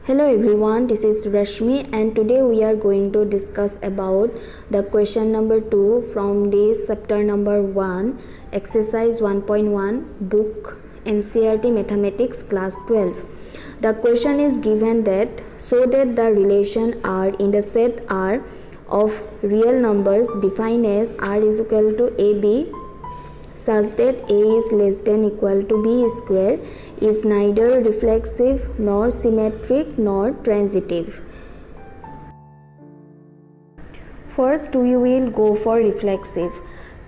Hello everyone, this is Rashmi and today we are going to discuss about the question number 2 from the chapter number 1, exercise 1.1, book NCERT Mathematics class 12. The question is given that so that the relation R in the set R of real numbers defined as R is equal to AB such that A is less than equal to B square is neither reflexive nor symmetric nor transitive. First we will go for reflexive.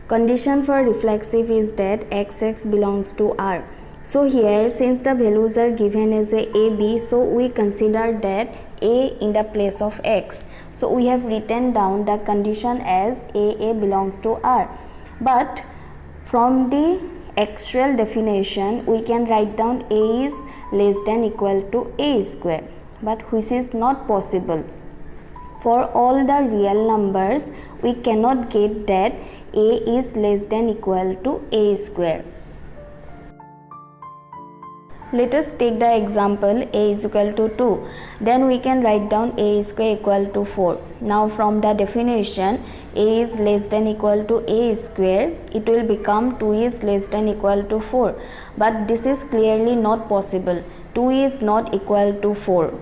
Condition for reflexive is that XX belongs to R. So here since the values are given as a B, so we consider that A in the place of X. So we have written down the condition as A belongs to R. But from the actual definition, we can write down A is less than equal to A square, but which is not possible. For all the real numbers, we cannot get that A is less than equal to A square. Let us take the example A is equal to 2. Then we can write down A square equal to 4. Now from the definition, A is less than equal to A square, it will become 2 is less than equal to 4. But this is clearly not possible. 2 is not equal to 4.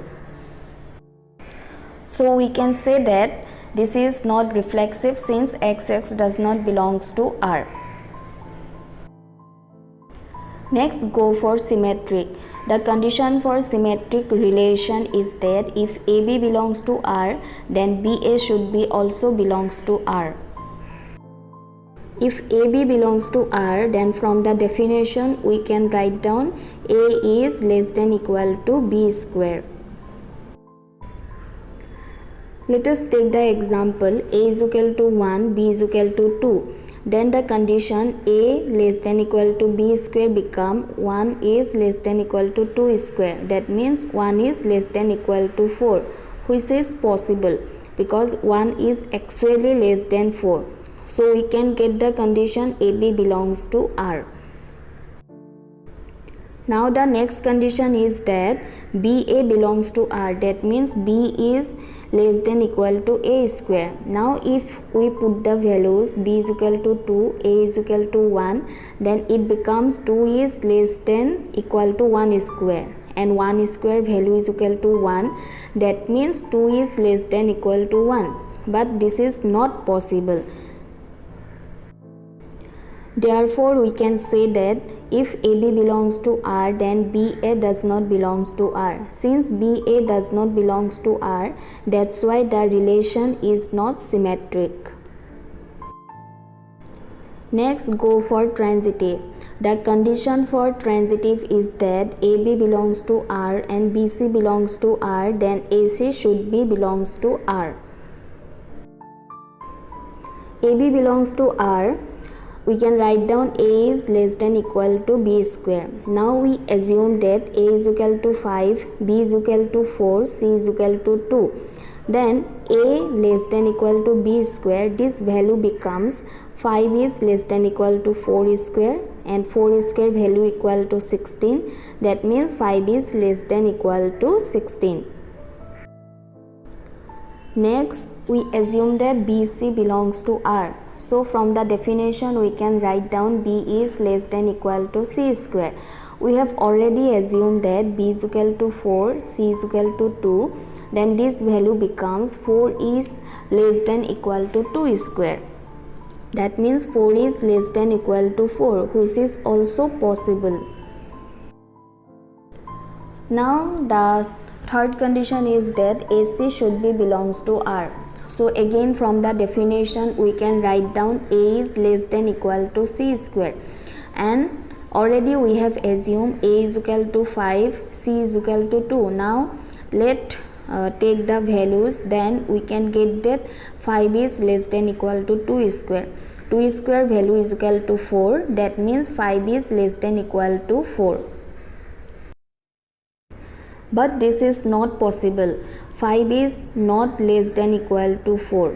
So we can say that this is not reflexive since XX does not belongs to R. Next, go for symmetric. The condition for symmetric relation is that if AB belongs to R, then BA should be also belongs to R. If AB belongs to R, then from the definition we can write down A is less than equal to B square. Let us take the example A is equal to 1, B is equal to 2. Then the condition A less than equal to B square become 1 is less than equal to 2 square. That means 1 is less than equal to 4, which is possible because 1 is actually less than 4. So we can get the condition AB belongs to R. Now the next condition is that BA belongs to R. That means B is less than equal to A square. Now if we put the values B is equal to 2, A is equal to 1, then it becomes 2 is less than equal to 1 square and 1 square value is equal to 1. That means 2 is less than equal to 1. But this is not possible. Therefore, we can say that if AB belongs to R, then BA does not belongs to R. Since BA does not belongs to R, that's why the relation is not symmetric. Next, go for transitive. The condition for transitive is that AB belongs to R and BC belongs to R, then AC should be belongs to R. AB belongs to R. We can write down A is less than equal to B square. Now we assume that A is equal to 5, B is equal to 4, C is equal to 2. Then A less than equal to B square, this value becomes 5 is less than equal to 4 square and 4 square value equal to 16. That means 5 is less than equal to 16. Next, we assume that BC belongs to R. So from the definition we can write down B is less than equal to C square. We have already assumed that B is equal to 4, C is equal to 2. Then this value becomes 4 is less than equal to 2 square. That means 4 is less than equal to 4, which is also possible. Now the third condition is that AC should be belongs to R. So again from the definition we can write down A is less than equal to C square, and already we have assumed A is equal to 5, C is equal to 2. Now let take the values, then we can get that 5 is less than equal to 2 square. 2 square value is equal to 4. That means 5 is less than equal to 4. But this is not possible. 5 is not less than equal to 4.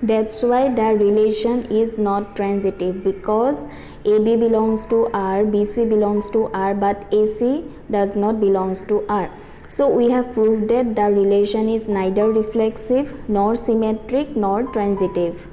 That's why the relation is not transitive, because AB belongs to R, BC belongs to R, but AC does not belongs to R. So we have proved that the relation is neither reflexive nor symmetric nor transitive.